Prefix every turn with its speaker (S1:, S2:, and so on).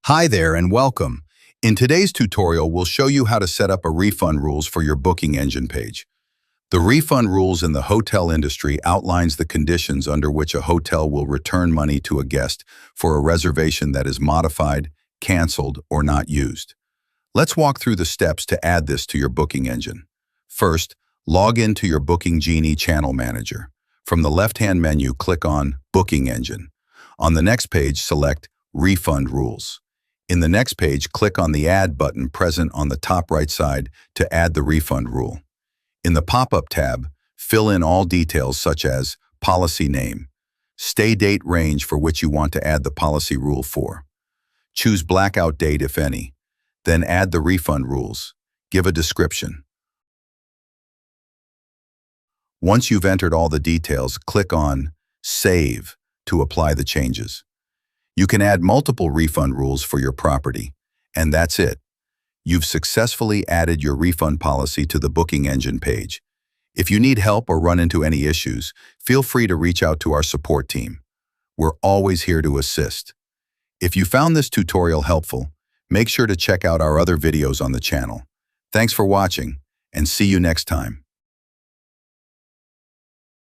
S1: Hi there and welcome. In today's tutorial, we'll show you how to set up a refund rules for your booking engine page. The refund rules in the hotel industry outlines the conditions under which a hotel will return money to a guest for a reservation that is modified, canceled, or not used. Let's walk through the steps to add this to your booking engine. First, log into your Bookingjini channel manager. From the left-hand menu, click on Booking Engine. On the next page, select Refund Rules. In the next page, click on the Add button present on the top right side to add the refund rule. In the pop-up tab, fill in all details such as policy name, stay date range for which you want to add the policy rule for. Choose blackout date if any, then add the refund rules. Give a description. Once you've entered all the details, click on Save to apply the changes. You can add multiple refund rules for your property, and that's it. You've successfully added your refund policy to the booking engine page. If you need help or run into any issues, feel free to reach out to our support team. We're always here to assist. If you found this tutorial helpful, make sure to check out our other videos on the channel. Thanks for watching, and see you next time.